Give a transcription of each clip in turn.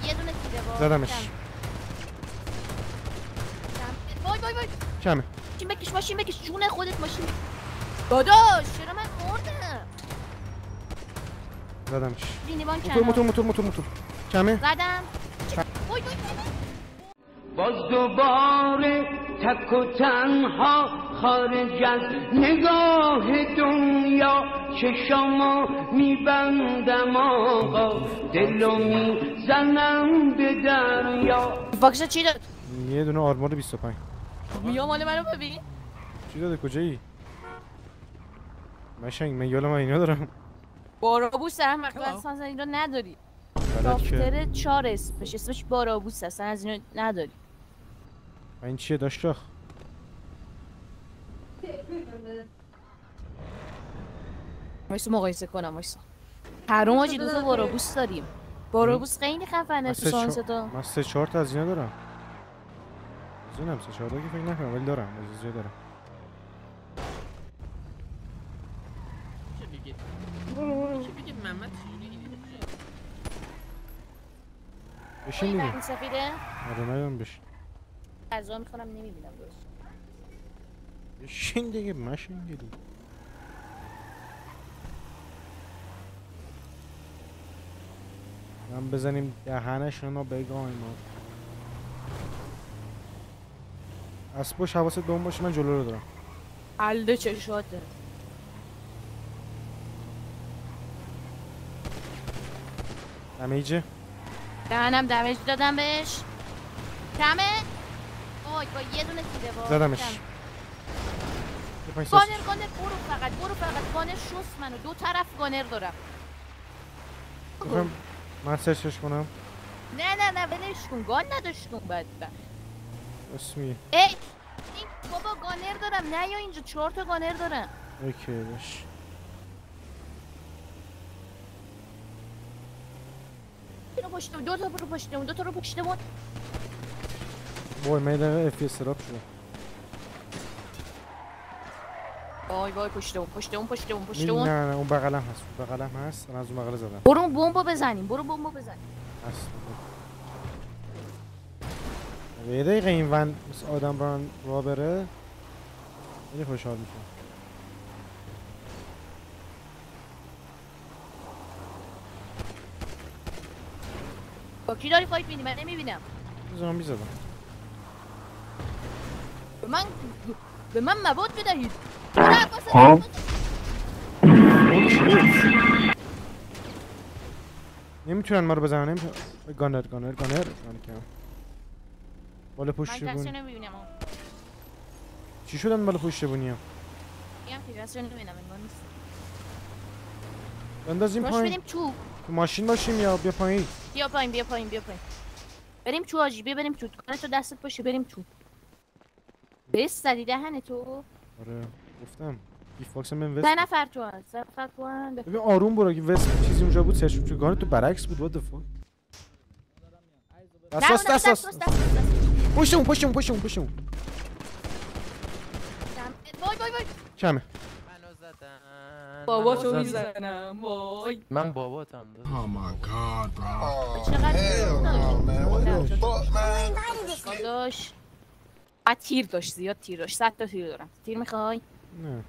یه دونه تیره با زدمش. وای وای وای کمه. ماشین بکش جون خودت ماشین. داداش چرا من مردم؟ زدمش. لینیوان کنار. موتور کمه. زدم. وای وای باز دوباره تک و تنها خارج از نگاه دنیا چشامو میبندم آقا دلو میزنم به دریا. باکس چی داد؟ یه دونه آرمور 25. میا مال منو ببین. چی داده کجایی؟ مشنگ من یالا من اینا دارم. بارابوس احمق اصلا این رو نداری. غلط که دافتر 4 اسمش بارابوس اصلا از اینو نداری. این چیه داشتاخ؟ وایسا مقایسه کنم وایسا. هرون آجی 2 تا بارابوس داریم. بارابوس خیلی خفنه تو سانس تا. من 3-4 تا از اینا دارم. از اینم 3-4 تا که فکر نکنم ولی دارم. از زیاد دارم. چی بگید محمد چجوری بشین دیگه. این سفیده؟ آره ندارم بشین. غذا میخورم نمیبینم درست. بشین دیگه مشین دیگه. من بزنیم دهنشون رو بگایم. اسباش حواست به اون باشه من جلو رو دارم. حلده چشاته. دمیجه. دهنم دمیج دادم بهش. کمه؟ وای با یه دونه تیره با زدمش. گانر برو فقط گانر شست منو 2 طرف گانر دارم. من سرچش کنم. نه ولش کن گان نداشتم بعد اسمی ای این بابا گانر دارم نه یا اینجا 4 تا گانر دارم. اوکی باش. اینو پشتم 2 تا رو پشتم 2 تا رو پشتم. وای من دقیقه اف استراب شده. وای پشتم نه اون بغلم هست من از اون بغل زدم. برو بمبو بزنیم هست یه دقیقه این ون آدم را بره خیلی خوشحال میشه. با کی داری فایت می‌کنی؟ من نمی‌بینم. زامبی زدم. به من مواد بدهید. نمیتونن ما رو بزنن. گانر بالا پشت من بون. دستو نمی‌بینم. چی شدن بالا پشت بونیم؟ میگم که دستو نمی‌بینم انگار نیست. بندازیم پایین. بریم تو ماشین باشیم یا بیا پایین. بیا پایین. بریم تو آجی بریم تو. کنه تو دستت باشه بریم تو. بس زدی دهن تو. آره گفتم گیف باکس من وست. 3 نفر تو هن. ببین آروم برو که وست چیزی اونجا بود سرچ تو گانه تو برعکس بود. what the fuck. دست پشتمون. وای کمه. منو زدن بابا تو میزنم وای من باباتم Oh my god, bro. چقدر داشت تیر داشت زیاد تیر داشت 100 تا تیر دارم. تیر میخوای؟ نه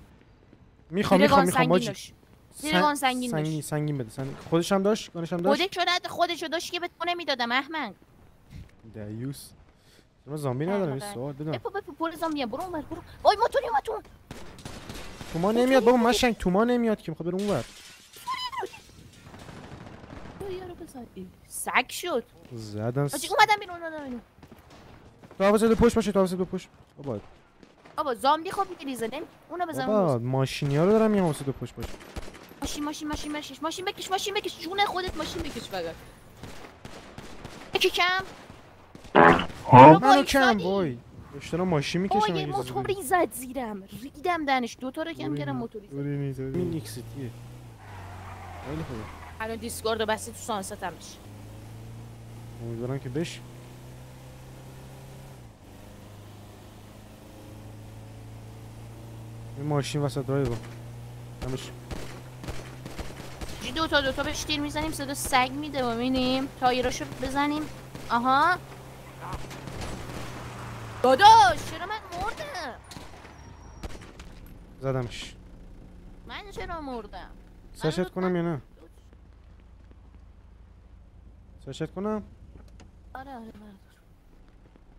میخوام ماجی. تیر گان سنگین بده. خودش هم داشت گانش هم داشت. خودشو داشت که به تو نمیدادم احمق. دیوس. شما زامبی ندارم یه سوال بدم. پر زامبی برو اونور برو. وای موتوری توما نمیاد بابا مشنگ توما نمیاد که میخواد بره اونور. یارو بزن سگ شد. زدن. آجی اومدم بیرون. حواست پشت باشه به پشت. بابا زامبی خب میریزه اونو بزن. بابا ماشینیا رو دارم حواست پشت باشه. ماشین بکش جون خودت ماشین بکش فقط. یکی کم. منو کم وای. اشترا ماشین میکشم. یه موتوری زد زیرم. ریدم دنش 2 تا رو کم کردم موتوری. این ایکسیتیه. خیلی خوبه. الان دیسکورد بستی تو سانست هم بشه. امیدوارم که بشه. این ماشین وسط راه با همش حاجی دو تا بهش تیر میزنیم صدا سگ میده و میبینیم تایراشو بزنیم. آها داداش چرا من مردم؟ زدمش. من چرا مردم؟ سرچت کنم یا نه؟ سرچت کنم؟ آره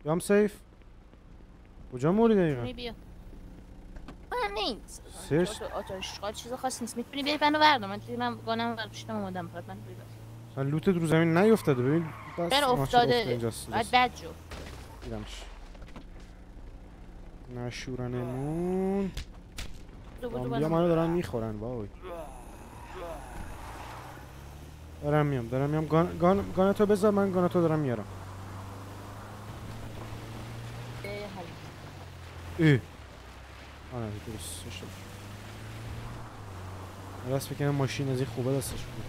بیام سیف؟ کجا موری دقیقا؟ بیا من نیست سرچ؟ آتشقال چیز خاص نیست. میتونی بیای بنو بردار. من دیدم گانم برداشتم اومدم فقط من ببر. من لوتت رو زمین نیفتاده ببین. چرا افتاده؟ بعد بد جو دیدمش. نشورنمون. زامبیا منو دارن میخورن وای. دارم میام گانتو بذار من گانتو دارم میارم. آره درست شد. راست فکر کنم ماشین از این خوبه دستش بود.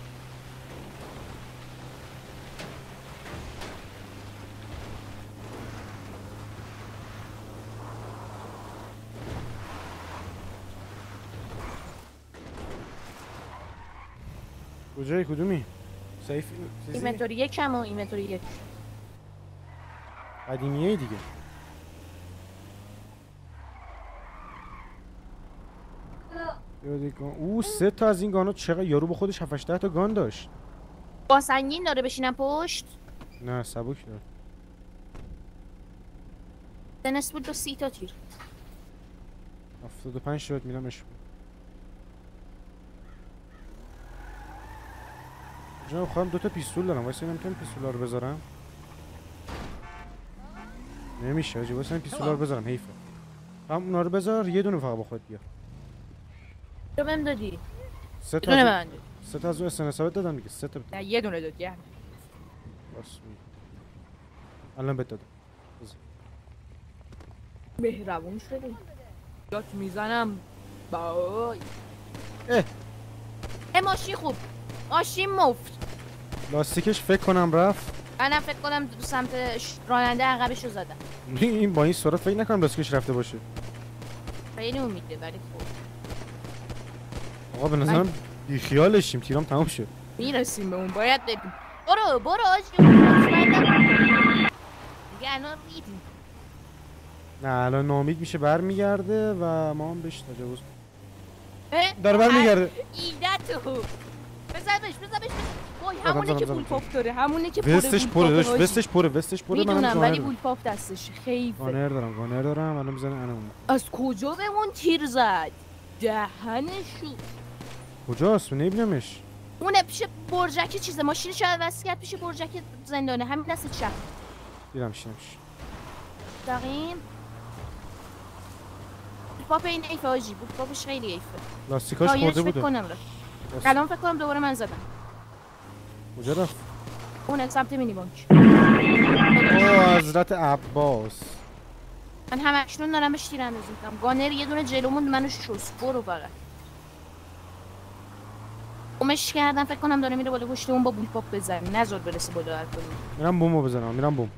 کجایی کدومی؟ سیف چیزی؟ اینوентوری یکم و اینوентوری یک قدیمیه دیگه. او 3 تا از این گانا چقدر یارو با خودش 7 8 تا گان داشت. با سنگین داره بشینم پشت. نه سبک داره. دنس بود 30 تا تیر. 75 شد میرمش. جناب خواهم 2 تا پیستول دارم. واسه نمیتونم پیستولا رو بذارم. نمیشه آجی واسه پیستولا رو بذارم حیفه. هم اونا رو بذار یه دونه فقط با خودت بیا. تو بهم دادی. 3 تا. دونه من دادی. 3 تا از اون استنسابت دادم دیگه 3 تا. نه یه دونه دادی. بس. الان بهت دادم. مهربون شدی. یاد میزنم. بای. ماشین خوب. ماشین مفت. لاستیکش فکر کنم رفت. منم فکر کنم سمت راننده عقبش رو زدم. این با این سرعت فکر نکنم لاستیکش رفته باشه. خیلی امیده ولی خوب. آقا به نظرم بیخیالشیم تیرام تمام شد. میرسیم به اون باید بریم. برو آجی. دیگه الان میدیم. نه الان نامید میشه برمیگرده و ما هم بهش تجاوز داره برمیگرده. ایده تو بزنش وای همونه که بولپاپ داره همونه که وستش پره میدونم ولی بولپاپ دستش خیفه. گانر دارم الان میزنه انمون. از کجا به اون تیر زد؟ دهنشو کجاست؟ نمیبینمش. اونه پیش برجک چیزه ماشینش رو عوض کرد پیش برجک زندانه همین دست چپ. دیدمش. دقیقاً بولپاپ این ایفه آجی بولپاپش خیلی ایفه. لاستیکاش خورده بوده. الان فکر کنم دوباره من زدم. کجا رفت؟ اون سمت مینی بانک. اوه حضرت عباس. من همشون دارم بهش تیر اندازی میکنم. گانر یه دونه جلومون منو شست برو فقط. اومش کردم فکر کنم داره میره بالا پشت اون با بولپاپ بزنیم نذار برسه بالا هر کدوم. میرم بمبو بزنم. منم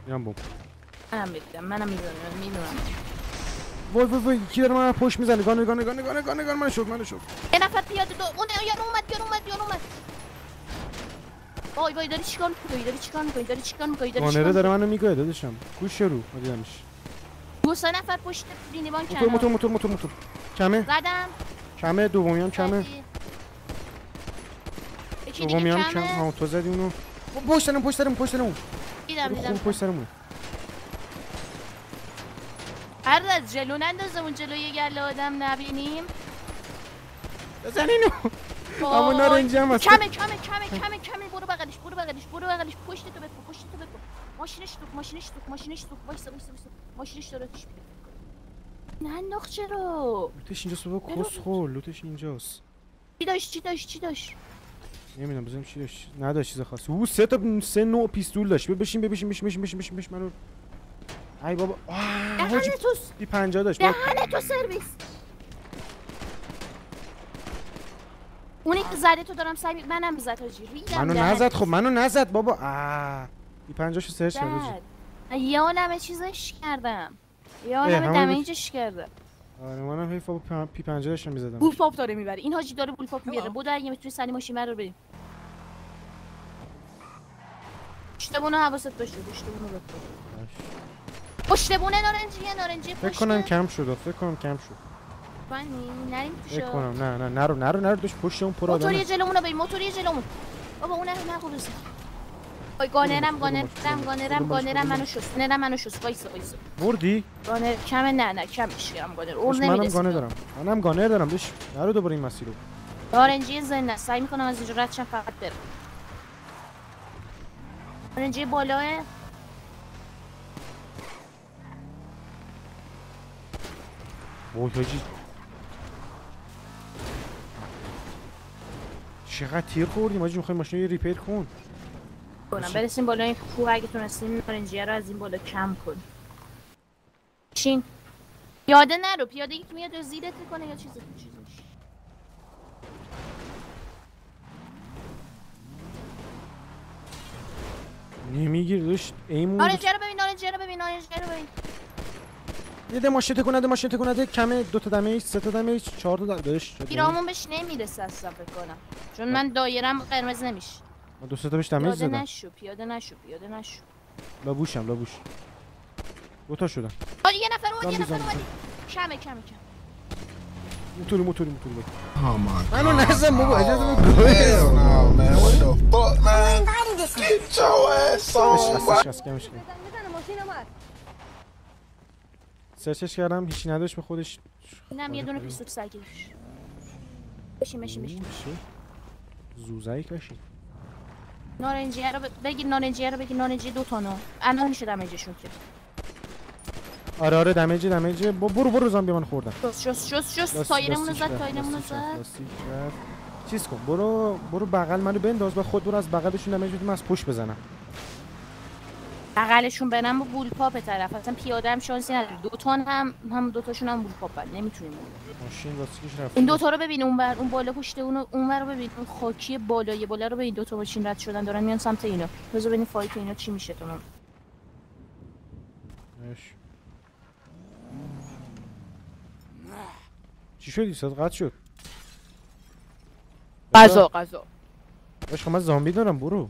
میدونم. وای کی داره من پشت میزنه؟ گان من شد. یه نفر پیاده اون یارو اومد. وای داری چیکار می‌کنی؟ گانره داره منو میگه داداشم. گوش رو دیدمش. 2 نفر پشت مینیبان موتور کمه. زدم. کمه دومی هم کمه. دومی هم کمه. ها تو زدی اونو. پشت سرمون. دیدم. پشت سرمون. هر از جلو نندازه اون جلو یه گله آدم نبینیم. بزن اینو. اما نارنجی هم هست. کمه برو بغلش پشت تو بکن. ماشینش سوخت وایسا ماشینش داره آتیش میده. ننداخت چرا؟ لوتش اینجاست بابا کسخل. لوتش اینجاست. چی داشت؟ نمیدونم بزنم چی داشت. نداشت چیز خاصی. او 3 نوع پیستول داشت. بشین منو. ای بابا دهنتوس بی 50 داشت. دهنتو سرویس. اونی که زده تو دارم سعی منم زد آجی ریدم. منو نزد بابا. بی 50 شو سرچ کرد. یه عالمه چیزش کردم. یه عالمه دمیجش کردم. آره منم حیف بابا پی 50 داشتم میزدم. بولپاپ داره میبره. این حاجی داره بولپاپ میبره. بدو اگه میتونی سری ماشین رو بریم. پشتبونه حواست باشه، پشتبونه بکن. پشتبونه نارنجی فکر کنم کم شد، فکر کنم کم شد. من نریم توش. فکر کنم نه نرو داشت پشت اون پر آدمه. موتوری جلومونو بریم، موتوری جلومون. بابا اون نگو بزن. وای گانرم منو شست. وایسا. مردی؟ گانر کمه نه کمش کردم گانر. اون منم نمیرسه. منم گانر دارم داش. نرو دوباره این مسیر رو. نارنجی زنده سعی میکنم از اینجا رد شم فقط برم. نارنجی بالاه. وای حاجی چقدر تیر خوردیم حاجی، میخوایم ماشین رو ریپیر کن. برسیم بالا این کوه اگه تونستیم نارنجیه رو از این بالا کم کن. چین پیاده نرو، پیاده یکی میاد و زیرت کنه یا چیزش. نمیگیر داشت ایمون. نارنجیه رو ببین. یه ده ماشین تکونه کمه، 2 تا دمیج، 3 تا دمیج، 4 تا داشت. پیرامون بهش نمیرسه اصلا فکر کنم. چون من دایرم قرمز نمیشه. من 2 تا بهش دمیج زدم. پیاده نشو. لابوشم. 2 تا شدن. یه نفر اومد. کمه. موتوری Oh my منو god. نزن بابا، اجازه Oh, بده. hell no, man. What the fuck, man? Get your ass on, boy. سرچش کردم هیچی نداشت به خودش. اینم یه دونه پیستول سگش. بشین. زوزایی کشید. نارنجیه رو بگیر، نارنجی 2 تا نه. الان میشه دمیجشون که. آره دمیج. برو زامبی من خوردم. شست تایرمون زد. چیز کن، برو بغل منو بنداز، با خود برو از بغلشون دمیج بدیم، از پشت بزنم. بغلشون برم با بولپاپ طرف. اصلا پیاده هم شانسی نداره. 2 تا هم 2 تاشون هم بولپاپ نمیتونیم. ماشین واسه رفت. این 2 تا رو ببین، اون بالا پشت اونور رو ببین، اون خاکی بالا رو ببین. 2 تا ماشین رد شدن دارن میان سمت اینا. بذار ببین فایت اینا چی میشه تو. چی شدی؟ صد قطع شد. غذا باش من زامبی دارم، برو.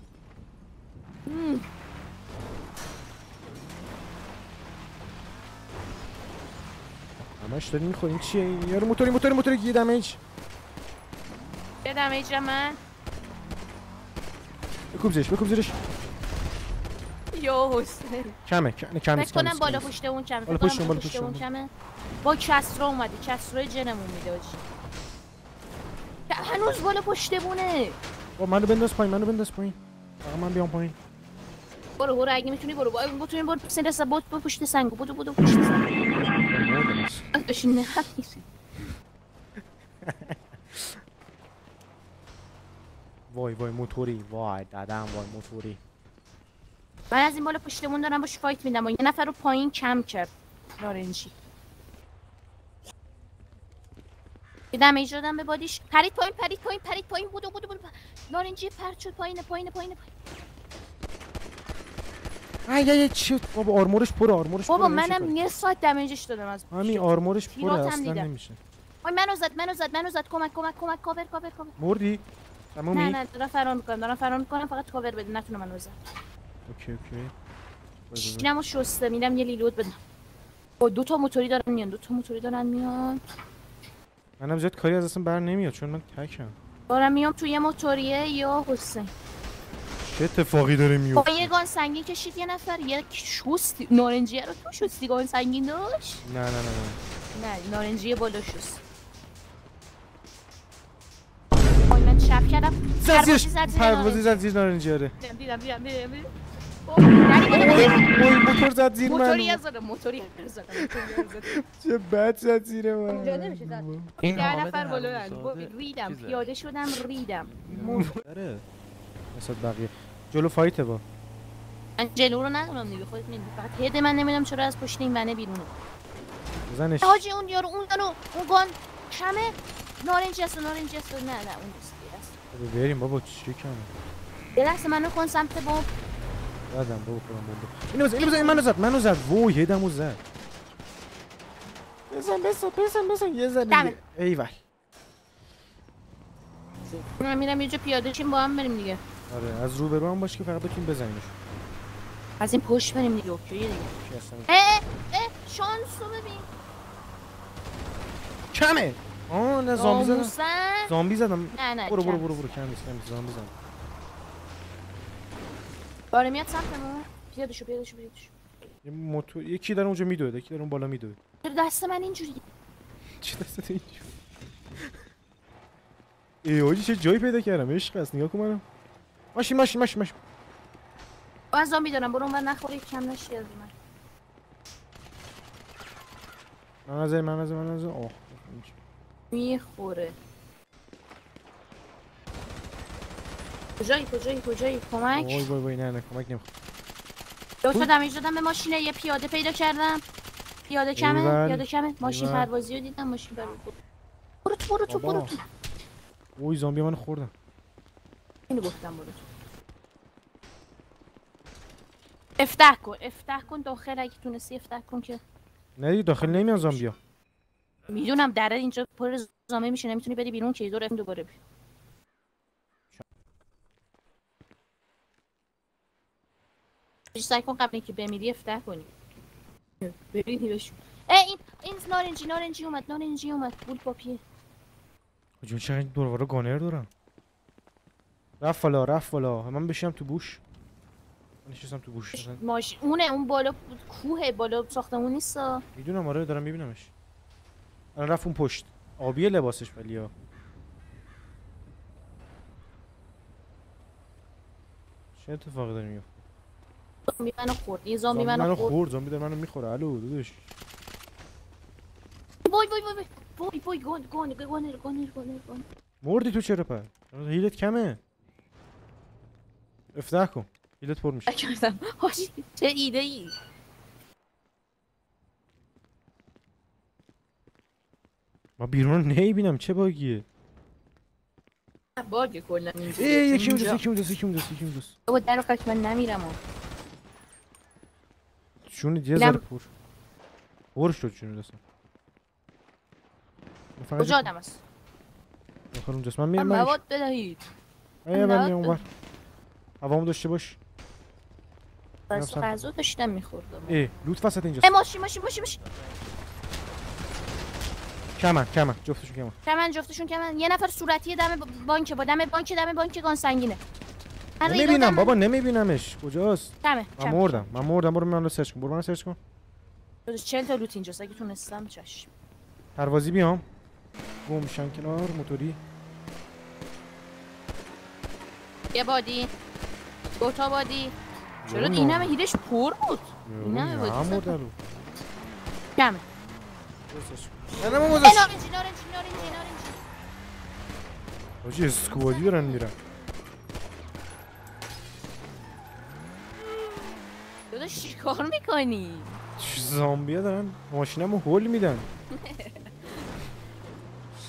همش داری میخوریم چیه این؟ یارو موتوری یه دمیج. من بکوب زیرش. یا حسین کمه. فکر کنم بالا پشت اون کمه. با کسرا اومدی، کسرای جنمون میده باشه. هنوز بالا پشت بونه. با منو بنداز پایین. آقا من بیام پایین. برو اگه میتونی برو سن بود پشت سنگ. بودو پشت سنگ. بشین نه. وای موتوری، وای دادم، وای موتوری. من از این بالا پشتمون دارم باش فایت میدم و یه نفر رو پایین کم کرد. نارنجی یه دمیج دادم به بادیش. پرید پایین. بودو نارنجی پرد شد پایین. ای چی بابا، آرمورش پره. بابا منم یه ساعت دمیجش دادم از همین آرمورش پره اصلا نمیشه. وای منو زد. کمک کاور. مردی؟ تمومی؟ نه دارم فرار میکنم فقط کاور بده نتونه منو بزنه. اوکی اینمو شسته میرم یه لیلود بدم. با 2 تا موتوری دارن میان. منم زیاد کاری از اصلا بر نمیاد چون من تکم. دارم میام توی موتوریه یا حسین. چه اتفاقی داره میفته؟ با یه گان سنگین کشید یه نفر، یه شست نارنجیه رو تو شستی گان سنگین داشت؟ نه نارنجیه بالا شست. من شب کردم. پروازی زد زیر نارنجیه رو. دیدم. موتور زد زیر من. موتوری زد. چه بد زد زیر من. اونجا نمیشه زد. این 10 نفر بالا ریدم. پیاده شدم ریدم. آره. مثلا بقیه جلو فایته با. من جلو رو ندارم دیگه، خودت میدونی. فقط هد من نمیدونم چرا از پشت این ونه بیرونه. بزنش. حاجی اون یارو اون گان کمه. نارنجی است. نه اون نیست. بریم بابا چی کمه. یه لحظه منو کن سمت بمب. زدم بابا خودم بمب. اینو منو زد. وای هدمو زد. بزن یه زد. ایول. من میرم یه جا پیاده شیم با هم بریم دیگه. آره از رو برو هم باش که فقط بتونیم بزنیمش. از این پشت بریم دیگه. اوکی دیگه. چی هستم؟ شانس رو ببین. کمه. نه زامبی زدم. ناموسن. زامبی زدم. نه برو کم. کم نیست زامبی زدم. باره میاد سمتمون. پیاده شو. یه موتور یکی داره اونجا میدوه، یکی داره اون بالا میدوه. چرا دست من اینجوری؟ چی دستت اینجوری؟ آجی چه جایی پیدا کردم، عشق است. نگاه کن منو. ماشین. من زامبی دارم، برو اونور نخوری کم نشی از من. من نظر. اوه میخوره. کجایی؟ کمک؟ وای نه کمک نمیخوام. دو تا دمیج دادم به ماشینه. یه پیاده پیدا کردم. پیاده کمه. ماشین پروازی رو دیدم. ماشین برو تو. اوی زامبی من خوردم. اینو گفتم برو تو. افتح کن داخل اگه تونستی افتح کن که. نه دیگه داخل نمیان زامبیا. میدونم دره اینجا پر زامبی میشه، نمیتونی بری بیرون که دور دوباره بی. سعی کن قبل اینکه بمیری افتح کنی. ببینی بشو. این نارنجی اومد. بول پاپیه. کجا چقدر دورواره گانر دارم. رفت بالا. من بشینم تو بوش. من نشستم تو بوش. ماشین اون بالا کوه بالا ساختمون نیستا. میدونم آره دارم میبینمش. الان رفت اون پشت. آبیه لباسش ولی ها. چه اتفاقی داره میفته؟ زامبی منو خورد. یه زامبی منو خورد. زامبی داره منو میخوره. الو داداش. وای گون. مردی تو چرا پر؟ هیلت کمه. افتح کن. هیلت پر میشه. کردم. حاجی چه ایده ای. ما بیرون نمیبینم چه باگیه. باگ کلا اینجا. یکی اونجاست. بابا درو قاش من نمیرم. چون یه ذره پرش شد چون دستم. کجا آدم است؟ آخر اونجاست. من میرم. مواد بدهید. من میام اونور. هوامو داشته باش. بس غذا داشتم میخوردم. لوت وسط اینجاست. ماشین. کمن جفتشون. یه نفر صورتی دم بانک با دم بانک گان سنگینه. نمیبینم بابا نمیبینمش. کجاست؟ من مردم. برو منو سرچ کن. 40 تا لوت اینجاست اگه تونستم. چشم. پروازی بیام. بوم شنکنار موتوری. یه بادی. 2 تا بادی. چرا این همه هیلش پر بود؟ این همه بادی زد. کمه. نارنجی. آجی اسکوادی دارن میرن. داداش چی کار میکنی؟ زامبیا دارن ماشینمو هول میدن.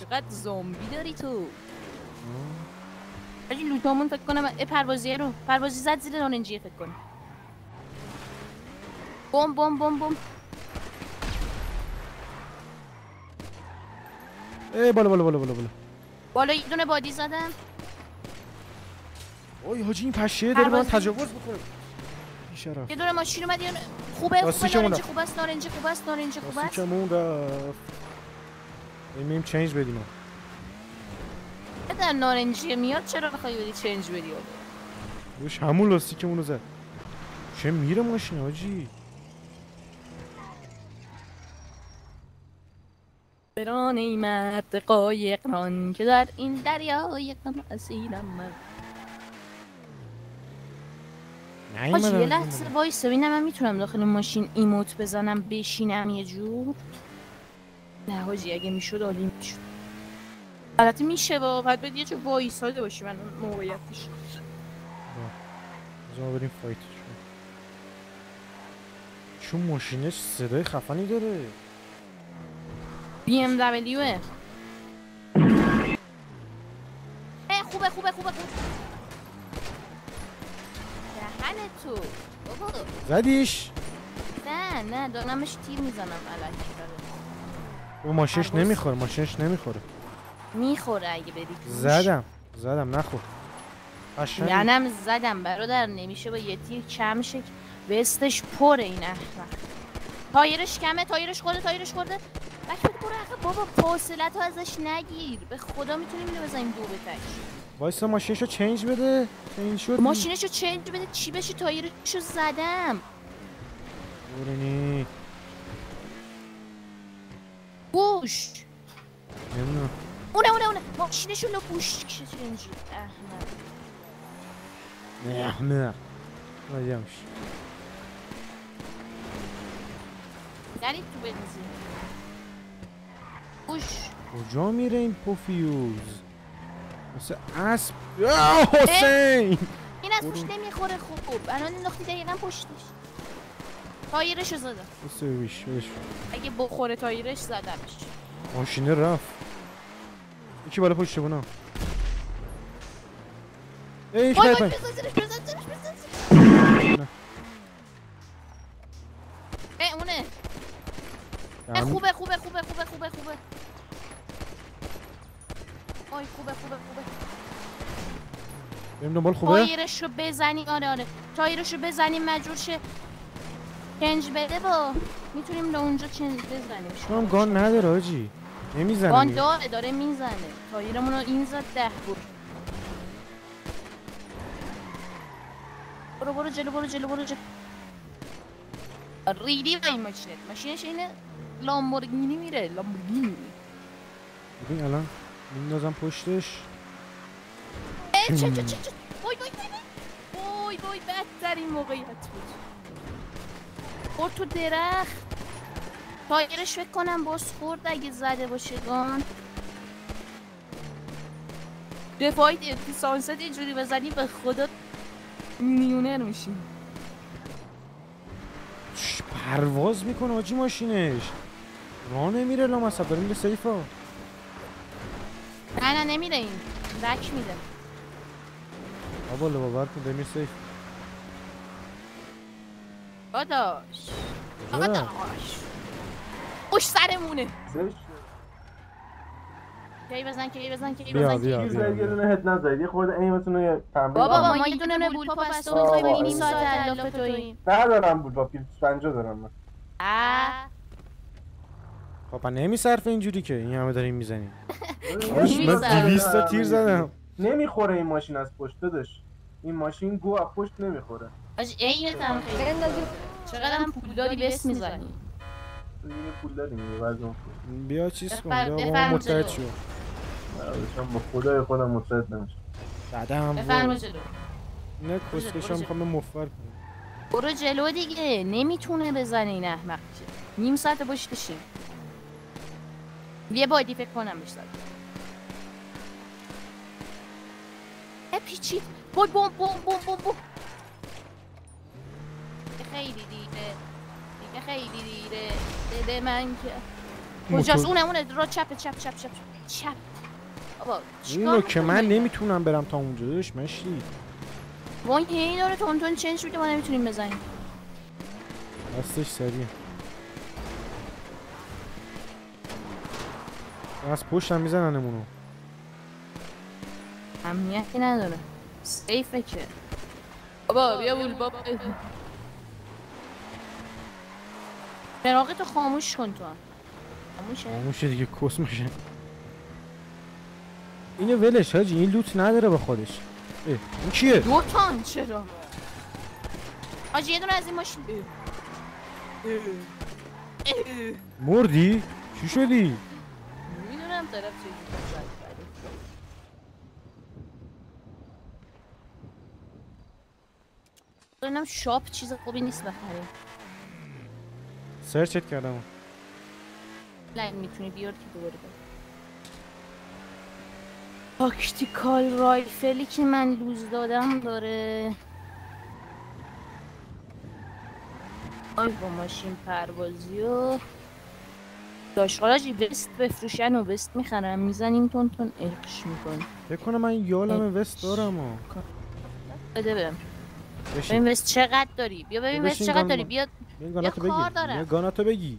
چقدر زامبی داری تو؟ آجی لوتامون فکر کنم پروازی زد زیر نارنجیه فکر کنم. بوم. بالا یه دونه بادی زدم. اوی حاجی این پشه داره من تجاوز میکنه. بیشرف. یه دونه ماشین اومد. خوبه نارنجی خوبه است. کمون رفت. میریم چنج بدیم. در نارنجی میاد چرا بخوای بدی چنج بدی؟ روش همون لاستیکمون رو زد. چه میره ماشین حاجی. بران ای مرد قایق ران که در این دریای غم اسیرم من. حاجی یه لحظه وایسا ببینم من میتونم داخل ماشین ایموت بزنم بشینم یه جور. نه حاجی اگه میشد عالی میشد. البته میشه باید باید یه جور وایساده باشی من موقعیتش. بذار بریم فایت چون ماشینش صدای خفنی داره. BMW خوبه دهن تو بابا. زدیش؟ نه دارمش تیر میزنم الکی. او ماشینش نمیخوره. میخوره اگه بری. زدم نخور. منم زدم برادر. نمیشه با یه تیر کم شه. وستش پره این احمق. تایرش کمه، تایرش خورده بک بده برو عقب بابا، فاصلت رو ازش نگیر، به خدا میتونیم اینو بزنیم دو بتش. وایسا ماشینشو چنج بده. چنج شد. ماشینشو چنج بده چی بشه، تایرشو زدم. برونی بوش نمیدونم. اونه ماشینشو لو بوش کشه چنجی احمق. نه نایمش. نرید تو بنزین. بوش کجا میره این پوفیوز؟ مثل اسب. حسین این از پشت نمیخوره خوب. الان انداختی دقیقا پشتش. تایرشو زدم. سرویش بش. اگه بخوره تایرش زدمش. ماشینه رفت. یکی بالا پشت بونا. ای وای خیلی بزن. اونه. خوبه. آی خوبه. بریم دنبال خوبه. تایرشو بزنی. آره تایرشو بزنی مجبور شه چنج بده با میتونیم اونجا چنج بزنیم. شما گان نداره آجی. نمیزنه. گان داره میزنه. تایرمونو این زد 10 بود. برو جلو. ریدی با این ماشینش اینه لامبورگینی میره. ببین الان میندازم پشتش. چه وای بدترین موقعیت بود. خورد تو درخت. تایرش فکر کنم باز خورد اگه زده باشه گان. دفاعی سانست اینجوری بزنی به خدا میلیونر میشی. پرواز میکنه آجی ماشینش. راه نمیره لامصب. داره میره سیفا. نه نمیره این. بک میده. بالا باور کن داره میره سیف. داداش خوش سرمونه. کی بزن بیا یه دونه هد نزدید. یه خورده ایمتون رو تمرین. بابا ما یه دونه بولپا بسته میخوایم ببینیم ساعت الاف توییم. ندارم بود با پیل 50 دارم من. پاپا نمیصرفه اینجوری که این همه داریم میزنیم. من 200 تا تیر زدم. نمیخوره این ماشین از پشت دادش. این ماشین گو از پشت نمیخوره. آج عینتم خیلی. چقدر پول داری بس میزنی؟ یه پول داریم یه وضع. بیا چیز کن. بیا متحد شو. من با خدای خودم متحد نمیشم. بعدم بفرما جلو. نه کسکشم میخوام مفر کنم. برو جلو دیگه. نمیتونه بزنه این احمق. نیم ساعت پشتشیم. یه بادی فکر کنم بهش زد. پیچید. بوم خیلی دیره. دل من که کجاست؟ اونه را چپ. بابا اینو که من نمیتونم برم تا اونجا داشت مشتی. وای هی داره تون چنج میده ما نمیتونیم بزنیم. دستش سریع. از پشت هم میزننمونو. امنیتی نداره. سیفه که. بابا بیا بول بابا. چراغتو خاموش کن تو. خاموشه دیگه کس میشه. اینو ولش حاجی. این لوت نداره به خودش. این کیه؟ 2 تن چرا؟ حاجی یه دونه از این ماشین. مردی؟ چی شدی؟ میدونم طرف چیزی زد. اینم شاپ چیز خوبی نیست بخریم. سرچت کردم. لنگ میتونی بیار که دوباره تاکتیکال رایفلی که من لوز دادم داره. آی با ماشین پروازی و داشقالاجی وست بفروشن و وست میخرم میزنیم تون ارقش میکنیم. فکر کنم من یالم وست دارم ها. بده برم ببین وست چقدر داری. بیا ببین وست چقدر داری. بیا کار دارم. بیا گاناتو بگی.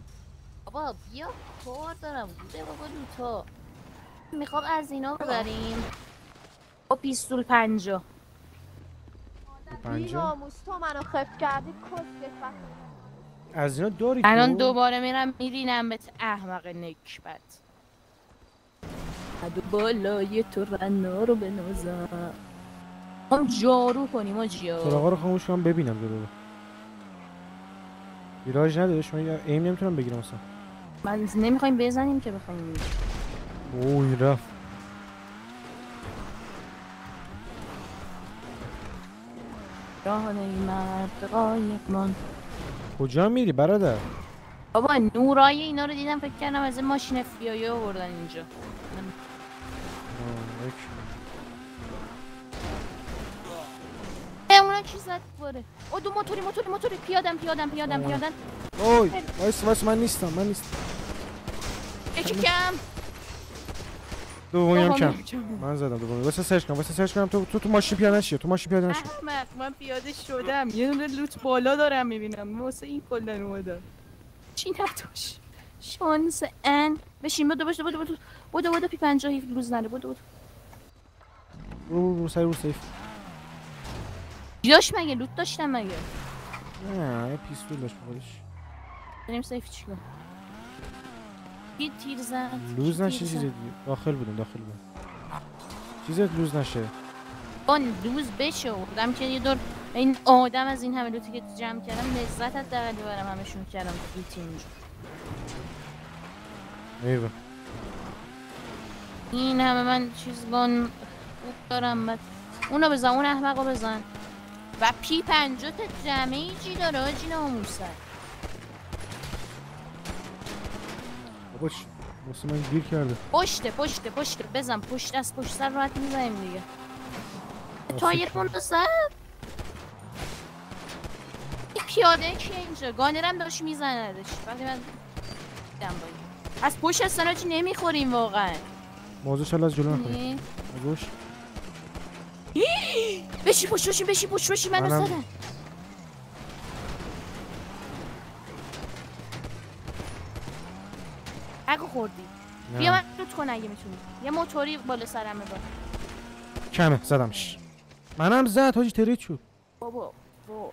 بابا بیا کار دارم. بوده بابا دوتا میخوام از اینا ببریم. با پیستول 50 بیناموس تو منو خف کردی کسکت. از اینا داری الان تو؟ دوباره میرم میرینم بهت احمق نکبت. دو بالای تو رنا رو بنازم. هم جارو کنیم آجیا. سراغا رو خاموش کنم ببینم دور. ویراج ندارش، من ایم نمیتونم بگیرم اصلا. من نمیخوایم بزنیم که بخوایم. اوه رفت. راهنه مرد قایقمان. کجا میری برادر؟ بابا نورای اینا رو دیدم فکر کردم از این ماشین FBI آوردن اینجا. اونا چی زد باره؟ او دو موتوری پیادن. اوی وایس من نیستم یکی کم. دومی کم. من زدم دومی. واسه سرچ کنم تو ماشین پیاده نشی. احمق من پیاده شدم. یه دونه لوت بالا دارم میبینم. واسه این کلا اومدم. چی نداشت؟ شانس ان. بشین بدو پی 50 روز نره بدو. رو سیف. جاش مگه لوت داشتم مگه؟ نه یه پیستول داشت خودش. بریم سیف چیکار؟ یه تیر زد. لوز نشه چیزی داخل بودم. چیزت لوز نشه. اون لوز بشه بودم که یه دور این آدم از این همه لوتی که جمع کردم لذت از دقیقی برم همشون کردم لوتی اینجا. ایوه این همه من چیزگان خوب دارم بعد اونو بزن اون احمقو بزن و پی 50 تا جمعی چی داره آجی ناموسه. بابا واسه من گیر کرده. پشت بزن پشت از پشت سر راحت میزنیم دیگه. تایر پوندو سر این پیاده که اینجا گانرم داشت میزندش وقتی من دیدم باید از پشت هستن هاچی نمیخوریم واقعا. موضوعش الان از جلو نخوریم موضوعش بشی پشت منو زدن. اگه خوردی بیا من لوت کن اگه میتونی. یه موتوری بالا سرمه با کمه زدمش. منم زد حاجی ترید شد. بابا باش